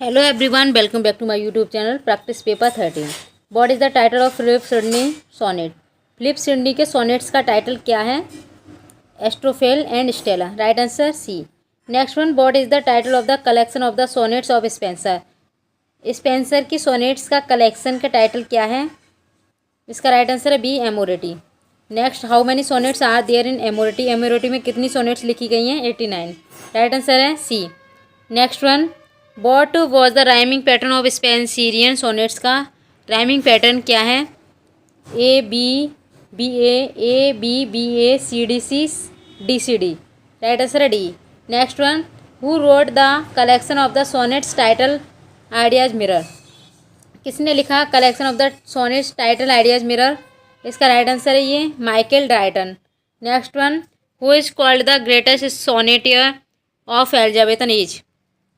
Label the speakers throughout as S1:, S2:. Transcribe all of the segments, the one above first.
S1: Hello everyone, welcome back to my YouTube channel Practice Paper 13. What is the title of Philip Sidney sonnet? Philip Sidney के sonnets का title क्या है? Astrophel and Stella. Right answer C. Next one, what is the title of the collection of the sonnets of Spenser? Spenser की sonnets का collection का title क्या है? इसका राइट आंसर है B, Amoretti. Next, how many sonnets are there in Amoretti? Amoretti में कितनी sonnets लिखी गई हैं? 89. राइट आंसर है C. Next one, what was the rhyming pattern of Spenserian sonnets? का राइमिंग पैटर्न क्या है? A B B A B B A C D C D C D. Right answer है D. Next one, who wrote the collection of the sonnets title Idea's Mirror? किसने लिखा collection of the sonnets title Idea's Mirror? इसका right answer है ये Michael Drayton. Next one, who is called the greatest सोनेटियर of Elizabethan age?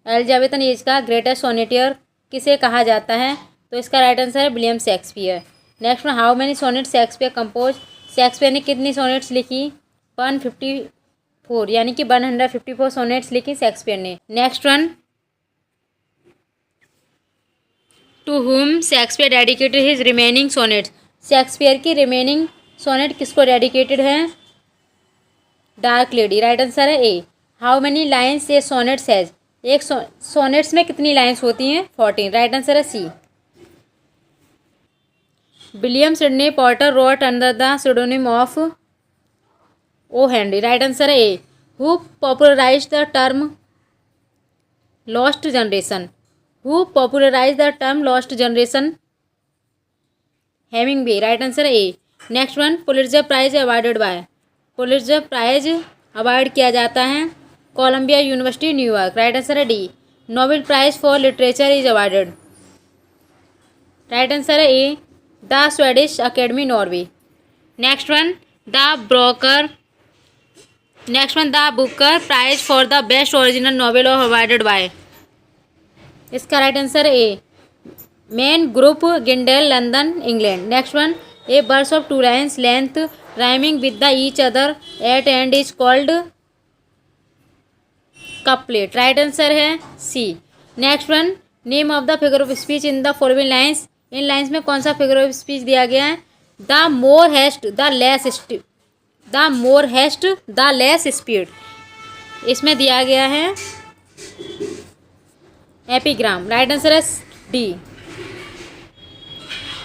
S1: Elizabethan age का greatest सोनेटियर किसे कहा जाता है? तो इसका राइट आंसर है William Shakespeare. Next one, how many sonnets Shakespeare compose? Shakespeare ने कितनी सोनेट्स लिखी? 154, यानी कि 154 सोनेट्स लिखी शेक्सपियर ने. Next one, to whom Shakespeare dedicated his remaining sonnets? Shakespeare की रिमेनिंग सोनेट किसको डेडिकेटेड है? Dark lady. राइट आंसर है A. How many lines a sonnets has? एक सोनेट्स में कितनी लाइन्स होती हैं? 14. राइट आंसर है C. William Sidney Porter wrote under the pseudonym of O Henry. Right answer है A. Who popularize the term lost generation? Who popularize the term lost generation? Hemingway. Right answer है A. Next one, Pulitzer prize awarded by? Pulitzer prize award किया जाता है Columbia University न्यूयॉर्क. Right answer है D. Nobel prize for literature is awarded? Right answer है A, the Swedish academy Norway. Next one, the Booker prize for the best original novel of awarded by? इसका right answer है A, Man Group गिंडेल London England. Next one, a verse of 2 lines length rhyming with the each other at end is called couplet. Right answer है C. Next one, name of the figure of speech in the following lines? इन lines में कौन सा figure of speech दिया गया है? The more haste the less speed. इसमें दिया गया है एपिग्राम. राइट आंसर है D.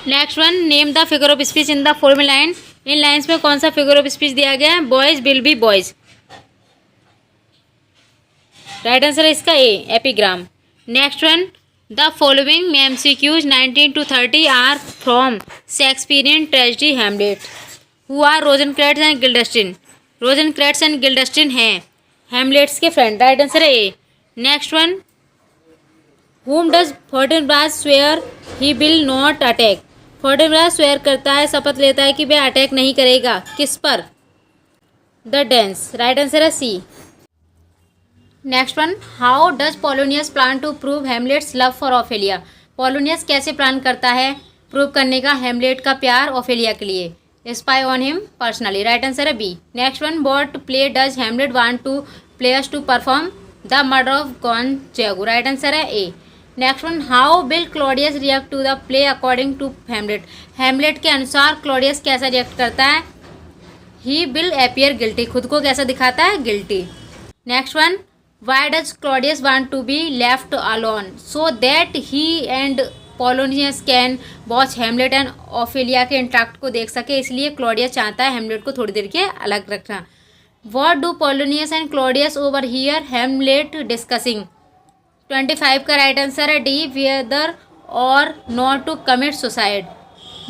S1: Next one, name the figure of speech in the following line? इन लाइन्स में कौन सा फिगर ऑफ स्पीच दिया गया है? Boys will be boys. Right answer है इसका A, epigram. Next one, the following MCQs 19 to 30 are from Shakespearean tragedy Hamlet. Who are Rosencrantz and Guildenstern? Rosencrantz and Guildenstern हैं Hamlet's के friend. Right answer है A. Next one, whom does Fortinbras swear he will not attack? Fortinbras swear करता है, शपथ लेता है कि वह अटैक नहीं करेगा. किस पर? The dense. राइट आंसर है C. Next one, how does Polonius plan to prove Hamlet's love for Ophelia? Polonius कैसे प्लान करता है प्रूव करने का हेमलेट का प्यार ऑफेलिया के लिए? Spy on him personally. Right answer है B. Next one, what play does Hamlet want to players to perform? The murder of Gonzago. Right answer है A. Next one, how will Claudius react to the play according to Hamlet? Hamlet के अनुसार Claudius कैसा react करता है? He will appear guilty. खुद को कैसा दिखाता है? Guilty. Next one, why does Claudius want to be left alone? So that he and Polonius can watch Hamlet and Ophelia के इंट्रैक्ट को देख सके, इसलिए क्लॉडियस चाहता है हेमलेट को थोड़ी देर के अलग रखना. What do Polonius and Claudius overhear Hamlet discussing? 25 का राइट आंसर है डी, वेदर और not to commit suicide.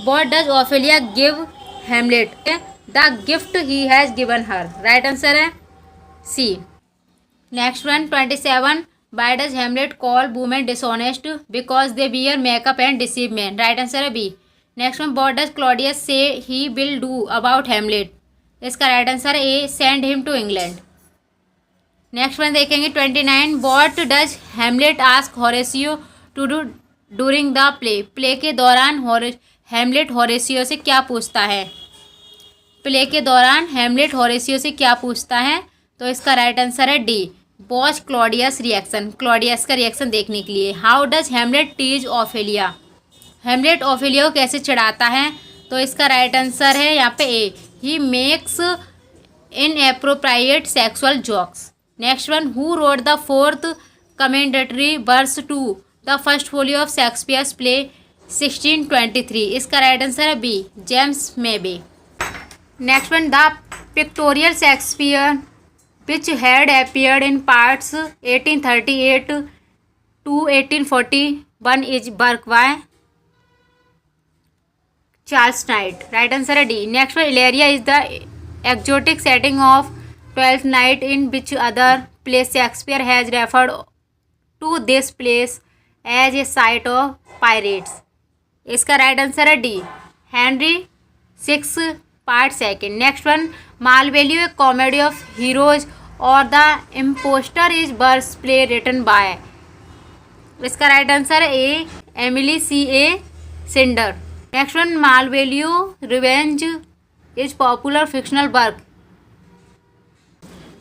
S1: What does Ophelia give Hamlet? The gift he has given her. Right answer है C. Next one, 27, why does Hamlet call women dishonest? Because they wear makeup and deceive man. Right answer है B. Next one, what does Claudius say he will do about हेमलेट? इसका right answer है A, send him to England. Next one देखेंगे 29, what does Hamlet ask Horatio to do during the play? Play के दौरान हेमलेट होरेसियो से क्या पूछता है? Play के दौरान हेमलेट होरेसियो से क्या पूछता है? तो इसका राइट आंसर है D, watch Claudius reaction, Claudius का रिएक्शन देखने के लिए। How does Hamlet tease Ophelia, Hamlet Ophelia को कैसे चिढ़ाता है? तो इसका राइट आंसर है यहाँ पे A, he makes inappropriate sexual jokes. Next one, who wrote the fourth commendatory verse to the first folio of Shakespeare's play 1623? इसका राइट आंसर है B, James Mabbe. Next one, the pictorial Shakespeare which had appeared in parts 1838 to 1841 is work by Charles Knight. Right answer है D. Next one, Illyria is the exotic setting of Twelfth Night, in which other place Shakespeare has referred to this place as a site of pirates? इसका right answer है D, Henry 6 part second. Next one, Malvolio a comedy of heroes और the impostor is verse play written by? इसका right answer है A, Emily C A Snider. Next one, Malvolio revenge is popular fictional work?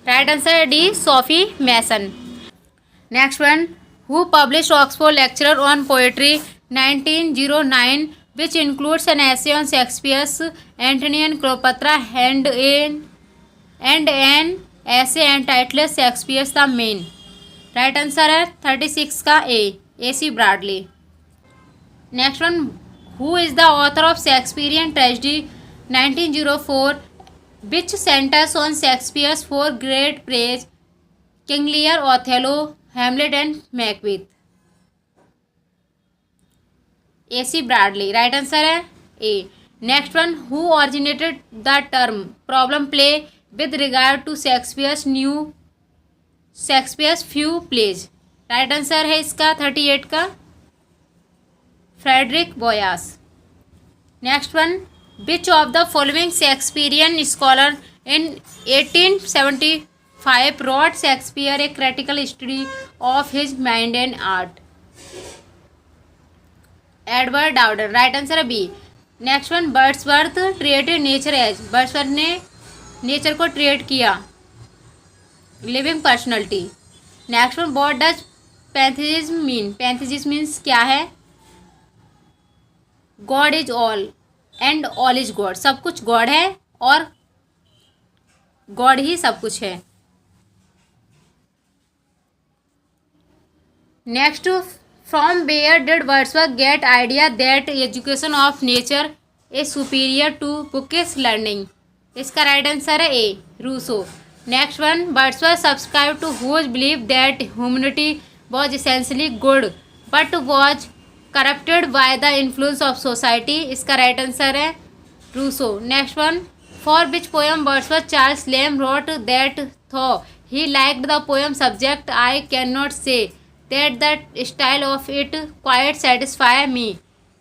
S1: Right answer है D, Sophie Mason. Next one, who publish Oxford lecturer on poetry 1909 which includes an essay on Shakespeare's Antony and Cleopatra and an essay entitled Shakespeare's the men? Right answer है 36 का A C Bradley. Next one, who is the author of Shakespearean tragedy 1904 which centers on Shakespeare's four great plays King Lear, Othello, Hamlet and Macbeth? A.C. Bradley। Right answer है A. Next one, who originated the term problem play with regard to Shakespeare's few plays? Right answer है इसका 38 का Frederick Boas. Next one, which of the following Shakespearean scholar in 1875 wrote Shakespeare a critical study of his mind and art? Edward Dowden. Right answer है B. Next one, Wordsworth treated nature as, Wordsworth ने nature को treat किया living personality. Next one, what does pantheism mean, pantheism means क्या है? God is all and all is God, सब कुछ God है और गॉड ही सब कुछ है। Next, from where did Wordsworth get idea that education of nature is superior to bookish learning? इसका राइट आंसर है A, Rousseau. Next one, Wordsworth subscribe to whose believe that humanity was essentially good but was corrupted by the influence of society? इसका right answer है Rousseau. Next one, for which poem Wordsworth Charles Lamb wrote that though he liked the poem subject I can not से that the style of it quite satisfy me,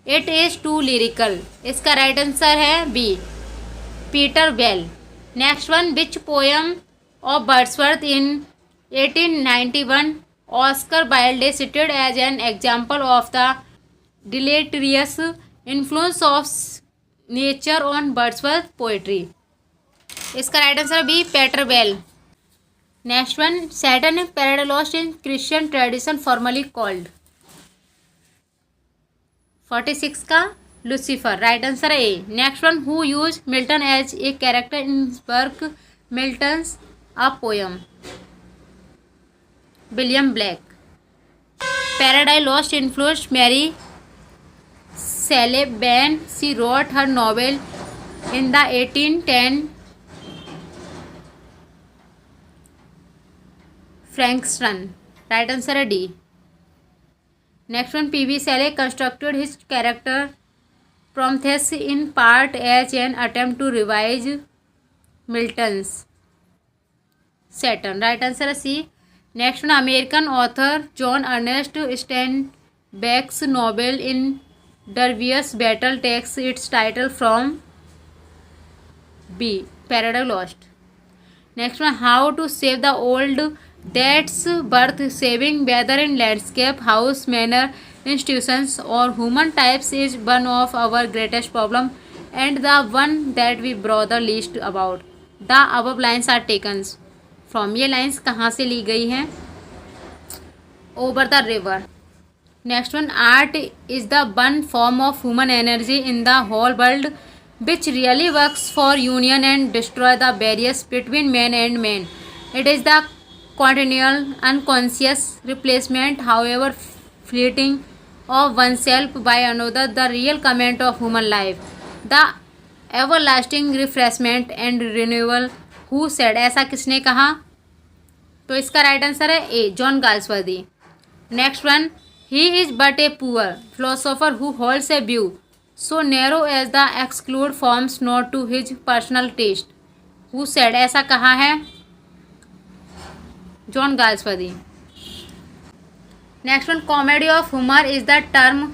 S1: it is too lyrical? इसका right answer है B, Peter Bell. Next one, which poem of Wordsworth in 1891 Oscar Wilde cited as an example of the deleterious influence of nature on Wordsworth poetry? इसका right answer B, Peter Bell. Next one, Satan Paradise Lost in Christian tradition formally called? 46 का Lucifer. Right answer है A. Next one, who use Milton as a character in work Milton's a poem? William Blake. Paradise Lost influenced Mary Shelley when she wrote her novel in the 1810 Frankenstein? Right answer है D. Next one, P.B. Shelley constructed his character Prometheus in part as an attempt to revise Milton's Saturn. Right answer है C. Next one, American author John Ernest Steinbeck's novel in Dervious Battle takes its title from B, Paradise Lost. Next one, how to save the old that's worth saving whether in landscape, house, manor, institutions or human types is one of our greatest problem and the one that we bother least about. The above lines are taken from, ये lines कहाँ से ली गई हैं? Over the river. Next one, art is the one form of human energy in the whole world which really works for union and destroy the barriers between man and man. It is the continual unconscious replacement, however fleeting, of oneself by another, the real comment of human life, the everlasting refreshment and renewal. Who said? ऐसा किसने कहा? तो इसका right answer है A, John Galsworthy. Next one, he is but a poor philosopher who holds a view so narrow as the exclude forms not to his personal taste. Who said? ऐसा कहा है John Galsworthy. Next one, comedy of humour is the term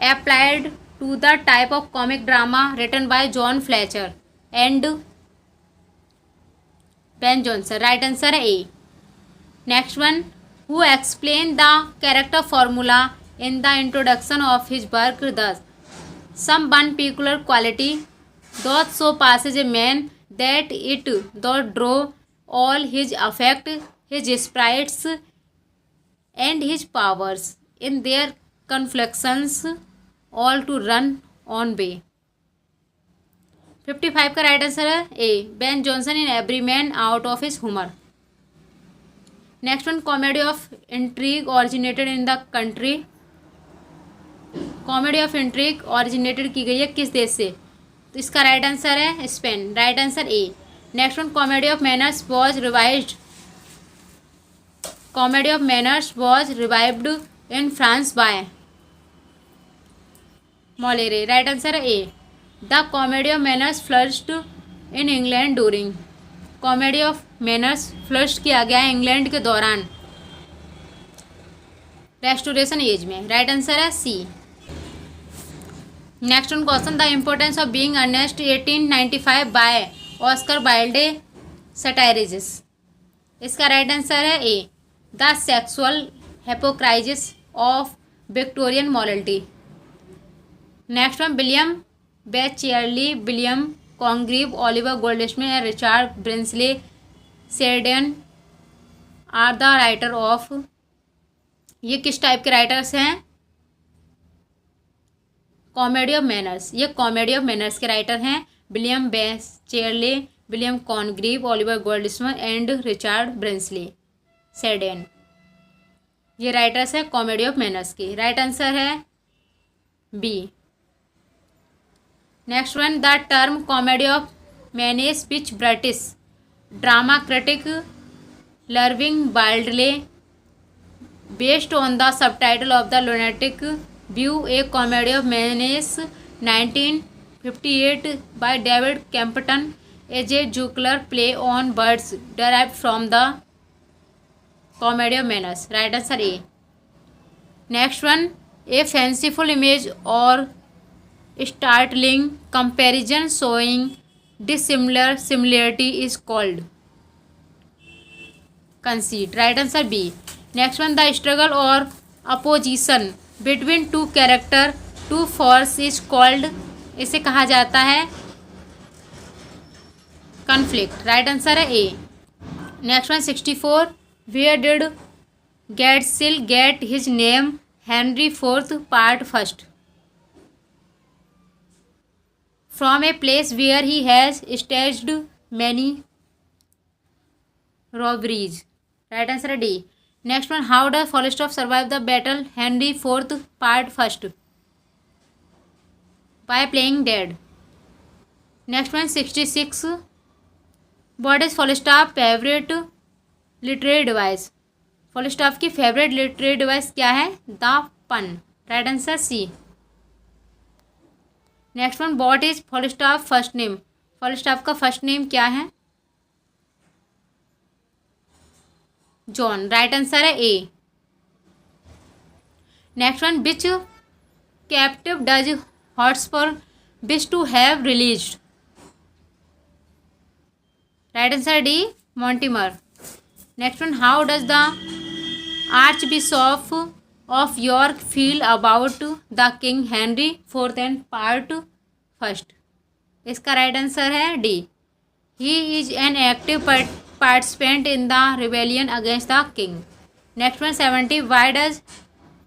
S1: applied to the type of comic drama written by John Fletcher and Ben Jonson. Right answer है A. Next one, who explained the character formula in the introduction of his work thus: some one peculiar quality doth so passes a man that it doth draw all his affect, his sprites, and his powers in their confluxons all to run on way. 55 का right answer है A, Ben Jonson in every man out of his humor. Next one, comedy of intrigue originated in the country. Comedy of intrigue originated की गई है किस देश से? तो इसका राइट आंसर है Spain. Right answer A. Next one, comedy of manners was revived. Comedy of manners was revived in France by Moliere. Right answer है A. The comedy of manners flourished in England during. Comedy of manners flourish किया गया है England के दौरान restoration age में। Right answer है C. Next one question, the importance of being earnest 1895 by Oscar Wilde satirizes. इसका right answer है A, the sexual hypocrisies of Victorian morality. Next one, William Wycherley, William Congreve, Oliver Goldsmith and Richard Brinsley Sheridan are the writer of. ये किस type के writers हैं? Comedy of manners. ये comedy of manners के writer हैं William Wycherley, William Congreve, Oliver Goldsmith and Richard Brinsley Sheridan. ये writers है comedy of manners के। राइट आंसर है B. Next one, the term comedy of menace which British drama critic Irving Wardle based on the subtitle of the lunatic view, a comedy of menace 1958 by David Campton, is a jocular play on words derived from the comedy of manners. Right answer A. Next one, a fanciful image or startling comparison showing dissimilar similarity is called conceit. Right answer B. Next one, the struggle और opposition between two character two force is called. इसे कहा जाता है conflict. Right answer है A. Next one, 64, where did Gadshill get his name? Henry Fourth part first. From a place where he has staged many robberies. Right answer है D. Next one, how does Falstaff survive the battle Henry Fourth part first? By playing dead. Next one, 66, what is Falstaff favourite literary device? Falstaff की favourite literary device क्या है? The pun. Right answer C. Next one, what is Falstaff first name? Falstaff का first name क्या है? John. Right answer है A. Next one, which captive does Hotspur wish to have released? Right answer D, Mortimer. Next one, how does the archbishop of York feel about the king Henry Fourth and part first? इसका right answer है D, he is an active participant in the rebellion against the king. Next one 70. Why does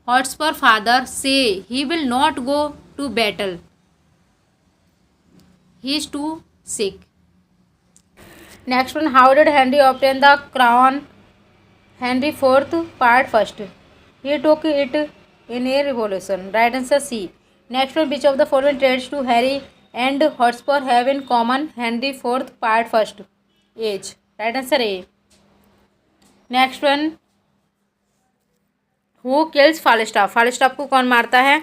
S1: Hotspur father say he will not go to battle? He is too sick. Next one. How did Henry obtain the crown? Henry IV part first. He took it in a revolution. Right answer C. Next one. Which of the following traits do Harry and Hotspur have in common? Henry IV part first. Age. Right answer A. Next one who kills Falstaff, Falstaff को कौन मारता है?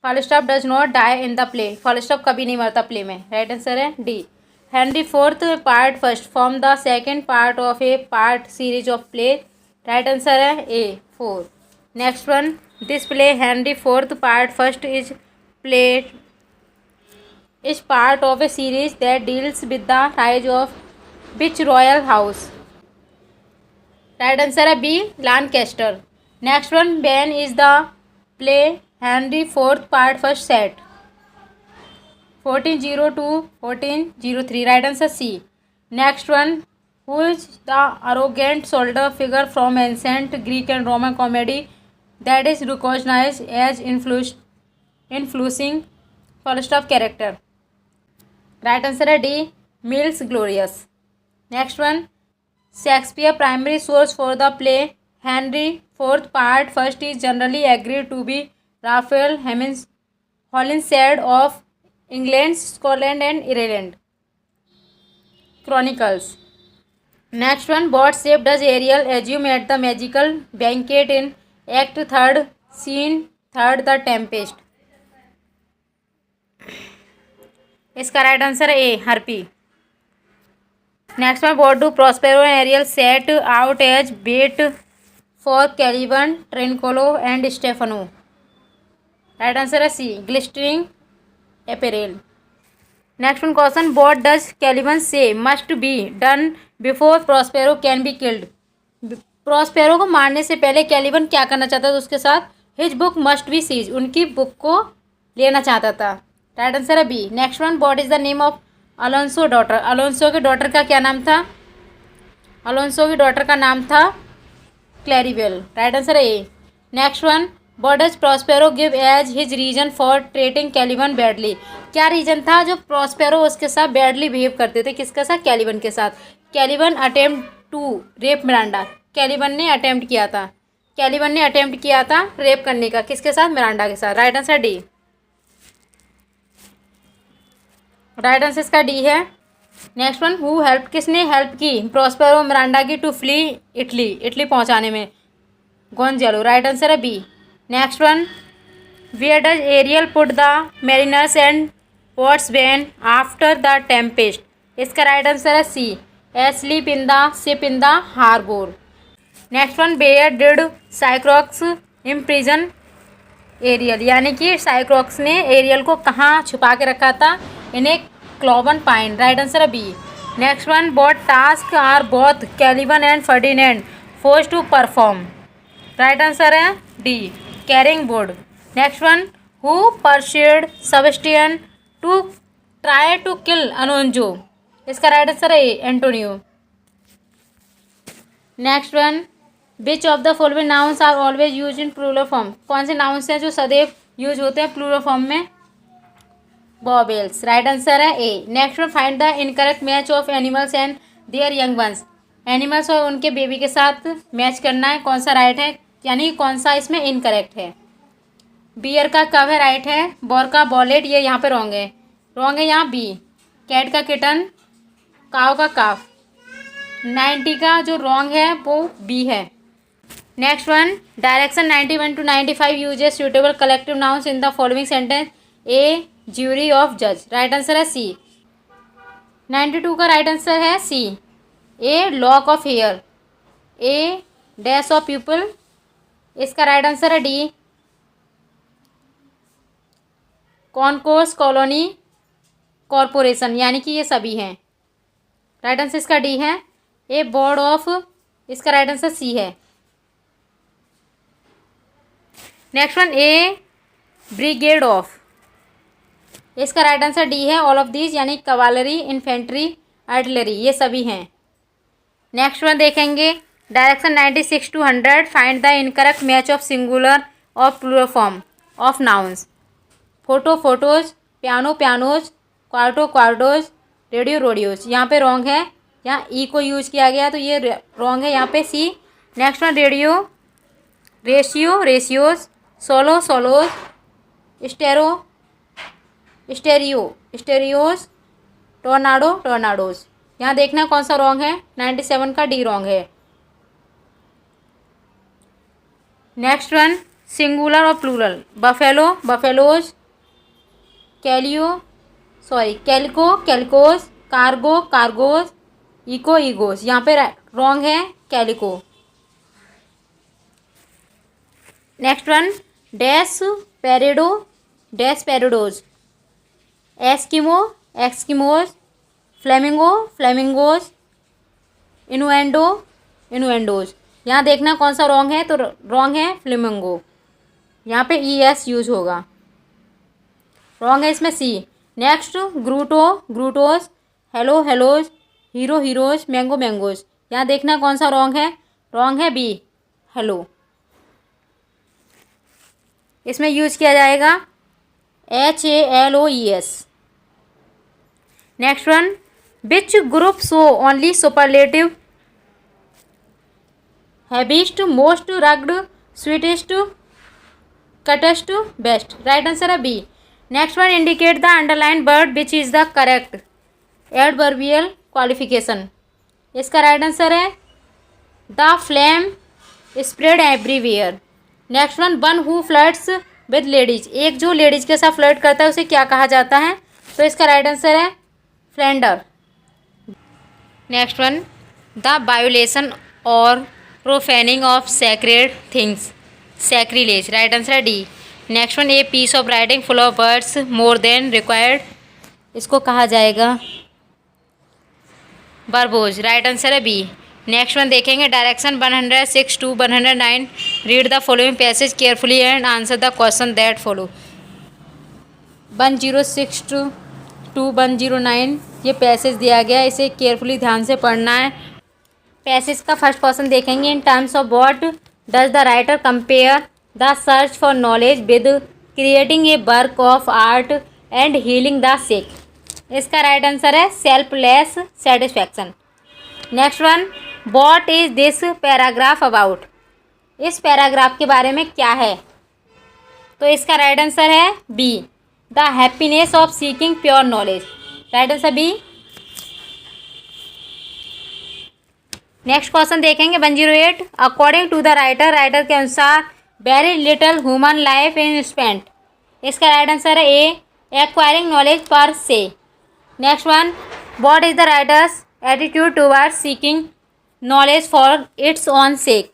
S1: Falstaff does not die in the play, Falstaff कभी नहीं मरता play में। Right answer है D. Henry Fourth part first form the second part of a part series of play. Right answer है A 4। Next one this play Henry Fourth part first is part of a series that deals with the rise of which royal house. Right answer है B Lancaster. Next one when is the play Henry Fourth part first set 1402 1403। Right answer C. Next one who is the arrogant soldier figure from ancient Greek and Roman comedy that is recognize as influencing Falstaff character. Right answer है D Miles Gloriosus. Next one Shakespeare primary source for the play Henry IV part first is generally agreed to be Raphael Holinshed of England, Scotland and Ireland Chronicles। Next one, what shape does Ariel assume at the magical banquet in Act 3 Scene 3 The Tempest? इसका right answer है A harpy. Next one what do Prospero and Ariel set out as bait for Caliban Trinculo and Stephano. Right answer है C glistering apparel. Next one question what does Caliban say must be done before Prospero can be killed. Prospero को मारने से पहले Caliban क्या करना चाहता था उसके साथ? His book must be seize, उनकी बुक को लेना चाहता था। राइट आंसर है B. Next one what is the name of Alonso daughter, Alonso की डॉटर का क्या नाम था? अलोंसो की डॉटर का नाम था क्लैरिबेल। राइट आंसर है A. Next one what does Prospero give as his reason for treating Caliban badly. क्या रीजन था जो प्रॉस्पेरो उसके साथ बैडली बिहेव करते थे? किसके साथ? कैलिबन के साथ। Caliban attempt to rape Miranda, Caliban ने अटेम्प्ट किया था, कैलिबन ने अटेम्प्ट किया था रेप करने का, किसके साथ? मिरांडा के साथ। Right answer D. Right answer इसका डी है। नेक्स्ट वन हु हेल्प, किसने हेल्प की प्रॉस्पेरो मिरांडा की टू फ्ली इटली, इटली पहुंचाने में? गोंजालो। राइट आंसर है B. Next one where does Ariel put the mariners and portsman after the tempest. इसका right answer है C asleep in the ship in the harbour. Next one where did Sycorax imprison Ariel, यानी कि साइक्रोक्स ने aerial को कहाँ छुपा के रखा था? In a cloven pine. Right answer है B. Next one what task are both Caliban and Ferdinand forced to perform. Right answer है D carrying wood. Next one who persuaded Sebastian to try to kill Alonso. इसका right answer है Antonio. Next one which of the following nouns are always use in plural form. कौन से nouns हैं जो सदैव use होते हैं plural form में? बॉबेल्स। राइट आंसर है A. Next one find the incorrect match of animals and their young ones. Animals और उनके बेबी के साथ मैच करना है, कौन सा राइट है, यानी कौन सा इसमें इनकरेक्ट है? बियर का कव है, राइट है। बॉर का बॉलेट, ये यहाँ पे रॉन्ग है, रॉन्ग है यहाँ बी। कैट का किटन, काव का काफ, 90 का जो रॉन्ग है वो बी है। Next one direction 91 to 95 uses suitable collective nouns in the following sentence. A jury of जज। राइट आंसर है सी। 92 का राइट आंसर है C a lock of hair, a dash of people. इसका right answer है D concourse colony corporation, यानी कि ये सभी हैं। राइट आंसर इसका डी है। ए बोर्ड ऑफ, इसका राइट आंसर सी है। Next one a brigade of, इसका राइट आंसर डी है ऑल ऑफ दीज, यानी कवालरी इन्फेंट्री आर्टिलरी ये सभी हैं। नेक्स्ट वन देखेंगे direction 96 to 100, find the incorrect match of singular और plural form of nouns. Photo photos, piano pianos, quarto quartos, radio radios. यहाँ पे wrong है, यहाँ ई को यूज किया गया तो ये रॉन्ग है यहाँ पे C. Next one radio, ratio ratios, solo solos, stereo stereo stereos, tornado tornadoes. यहाँ देखना कौन सा रॉन्ग है, 97 का डी रॉन्ग है। नेक्स्ट वन सिंगुलर और plural, buffalo buffaloes, calico calicoes, cargo cargoes, echo egos. यहाँ पे रॉन्ग है calico. Next one dash paradoes, Eskimo Eskimos, flamingo flamingos, innuendo innuendos. यहाँ देखना कौन सा रॉन्ग है, तो रॉन्ग है फ्लेमिंगो, यहाँ पे ई एस यूज होगा, रॉन्ग है इसमें C. Next grotto grottoes, halo haloes, hero heroes, mango mangoes. यहाँ देखना कौन सा रॉन्ग है, रॉन्ग है बी हेलो, इसमें यूज किया जाएगा HALOES। Next one which group show only superlative, heaviest, most, rugged, sweetest, cutest, best. Right answer है B. Next one indicate the underline word which is the correct adverbial qualification. इसका right answer है the flame spread everywhere. Next one who flirts with ladies, एक जो ladies के साथ flirt करता है उसे क्या कहा जाता है, तो इसका राइट आंसर है philander. Next one the violation और profaning of sacred things, sacrilege. Right answer है D. Next one a piece of writing full of words more than required, इसको कहा जाएगा वर्बोज। राइट आंसर है बी। नेक्स्ट वन देखेंगे direction 106 to 109, read the following passage carefully and answer the question that follow. 106 to 109 ये passage दिया गया, इसे carefully ध्यान से पढ़ना है। पैसेज का फर्स्ट क्वेश्चन देखेंगे, in terms of what does the writer compare the search for knowledge with creating a work of art and healing the sick. इसका राइट आंसर है selfless satisfaction. Next one what is this paragraph about, इस paragraph के बारे में क्या है, तो इसका राइट आंसर है B the happiness of seeking pure knowledge. Right answer B. Next question देखेंगे 108, according to the writer, writer के अनुसार very little human life in spent. इसका राइट आंसर है A acquiring knowledge per se. Next one what is the writer's attitude towards seeking knowledge for its own sake.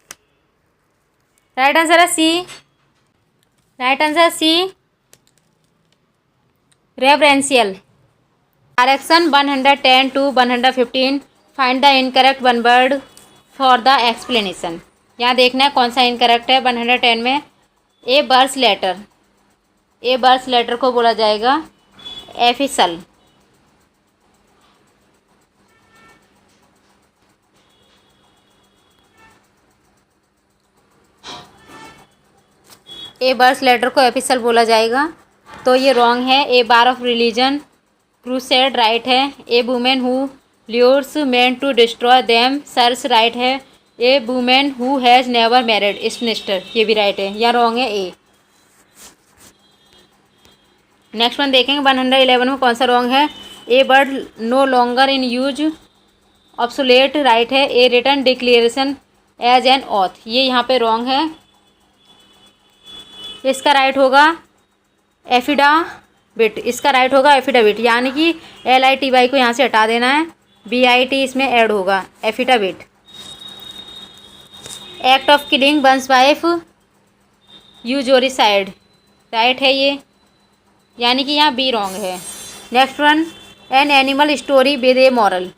S1: Right answer है C. Right answer C reverential. Direction 110 to 115, find the incorrect one word for the explanation. यहाँ देखना है कौन सा incorrect है 110 में। A birth letter, A birth letter को बोला जाएगा एफिसल। ए बर्थ लेटर को एफिसल बोला जाएगा, तो ये रॉन्ग है। A bar of religion crusade right है। A women who lures man to destroy them Circe right है। A women who has never married minister, ये भी राइट है, या रॉन्ग है ए। नेक्स्ट वन देखेंगे 111 में कौन सा रॉन्ग है। A word no longer in use obsolete right है। A written declaration as an oath, ये यहाँ पे रॉन्ग है। इसका राइट होगा एफिडाविट, इसका राइट होगा एफिडाविट, यानी कि LITY को यहाँ से हटा देना है, BIT इसमें ऐड होगा affidavit. Act of killing one's wife uxoricide right है ये, यानी कि यहाँ बी रॉन्ग है। Next one an animal story with a moral,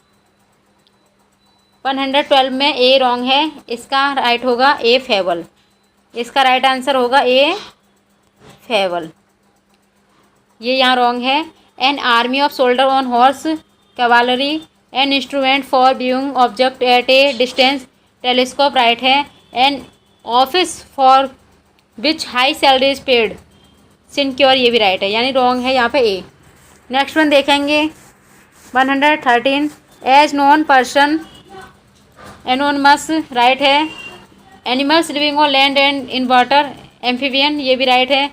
S1: 112 में ए रॉन्ग है, इसका राइट होगा ए फेबल, इसका राइट आंसर होगा ए फेबल, ये यहाँ रॉन्ग है। An army of soldier on horse cavalry an instrument for viewing object at a distance, telescope right है। An office for which high salary is paid, सिंक्योर ये भी right है, यानी wrong है यहाँ पे ए। नेक्स्ट वन देखेंगे 113, as known person anonymous right है। Animals living on land and in water, amphibian ये भी राइट है।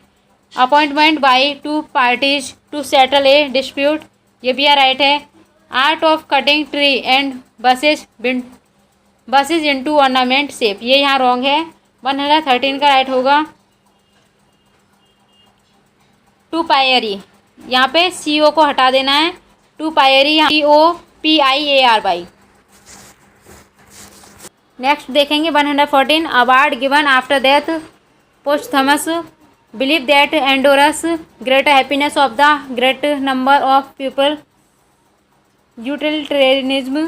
S1: Appointment by two parties to settle a dispute, ये भी राइट है। Art of cutting tree and bushes into ornament shape, ये यहाँ wrong है। 113 का राइट होगा टू पायरी, यहाँ पे CO को हटा देना है, टू पायरी COPIARY। नेक्स्ट देखेंगे 114, award given after death posthumous, believe that endorse greater happiness of the great number of people, utilitarianism.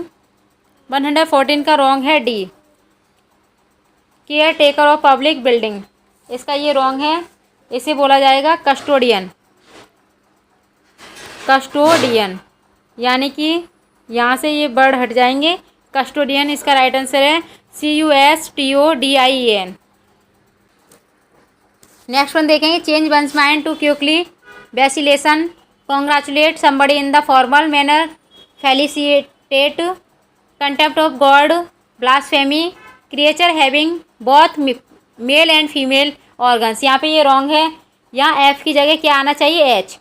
S1: 114 का रॉन्ग है D, caretaker of public building, इसका ये रॉन्ग है, इसे बोला जाएगा कस्टोडियन। कस्टोडियन यानी कि यहाँ से ये वर्ड हट जाएंगे, कस्टोडियन इसका राइट आंसर है CUSTODIAN। नेक्स्ट वन देखेंगे, change one's mind too quickly, vacillation, congratulate somebody in the formal manner, felicitate, contempt of God, blasphemy, creature having both male and female organs, यहाँ पे ये wrong है, यहाँ F की जगह क्या आना चाहिए H,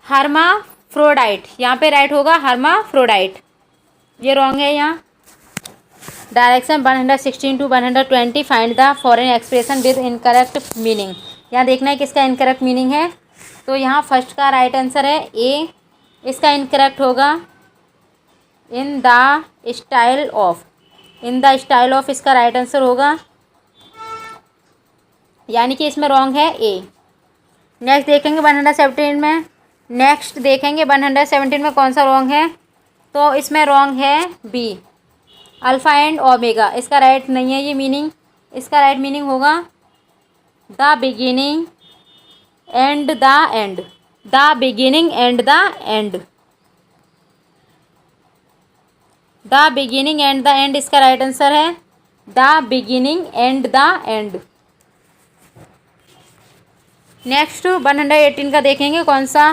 S1: हर्माफ्रोडाइट, यहाँ पे राइट होगा हर्माफ्रोडाइट, ये रॉन्ग है यहाँ। Direction 116 to 120, find the foreign expression with incorrect meaning, यहाँ देखना है किसका इनकरेक्ट मीनिंग है, तो यहाँ फर्स्ट का राइट आंसर है ए, इसका इनकरेक्ट होगा in the style of, in the style of इसका राइट आंसर होगा, यानी कि इसमें रॉन्ग है ए। नेक्स्ट देखेंगे 117 में, नेक्स्ट देखेंगे 117 में कौन सा रॉन्ग है, तो इसमें रॉन्ग है बी, अल्फ़ा एंड ओमेगा, इसका राइट नहीं है ये मीनिंग, इसका राइट मीनिंग होगा the beginning and the end, the beginning and the end, the beginning and the end, इसका राइट आंसर है the beginning and the end. Next 118 का देखेंगे कौन सा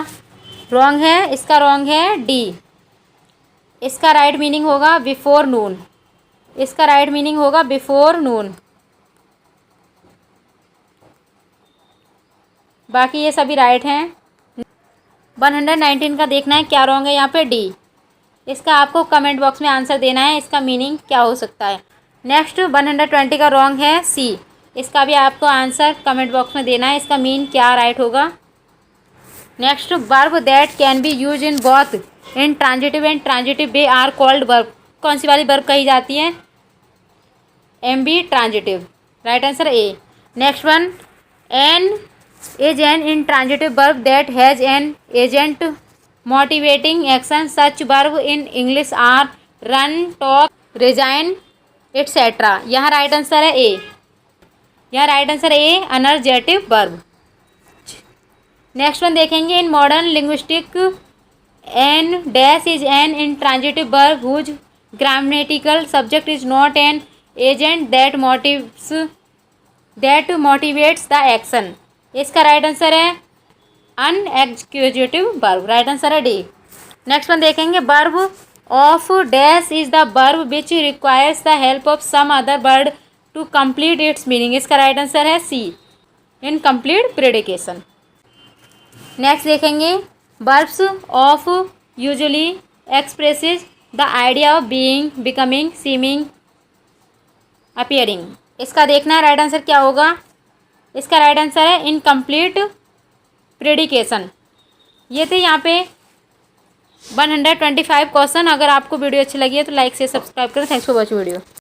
S1: रॉन्ग है, इसका रॉन्ग है डी, इसका राइट मीनिंग होगा बिफोर नून, इसका राइट मीनिंग होगा बिफोर नून, बाकी ये सभी राइट हैं। 119 का देखना है क्या रॉन्ग है यहाँ पे डी, इसका आपको कमेंट बॉक्स में आंसर देना है, इसका मीनिंग क्या हो सकता है। नेक्स्ट 120 का रॉन्ग है सी, इसका भी आपको आंसर कमेंट बॉक्स में देना है, इसका मीन क्या राइट होगा। Next verb that can be use in both intransitive and transitive way are called verb, कौन सी वाली वर्ब कही जाती है, ambitransitive, right answer A. Next one, an is an intransitive verb that has an agent motivating action, such verb in English are run, talk, resign etcetera, यहाँ right answer है A, यहाँ right answer A unergative verb. Next one देखेंगे, in modern linguistic an dash is an intransitive verb whose grammatical subject is not an agent that motivates the action, इसका right answer है unaccusative verb, right answer है D. Next one देखेंगे, verb of dash is the verb which requires the help of some other word to complete its meaning, इसका right answer है C incomplete predication. Next देखेंगे, verbs of usually expresses the idea of being, becoming, seeming, appearing, इसका देखना है right answer क्या होगा, इसका right answer है इनकम्प्लीट प्रेडिकेशन। ये थे यहाँ पे 125 क्वेश्चन। अगर आपको वीडियो अच्छी लगी है तो लाइक से सब्सक्राइब करें। Thanks for watching video.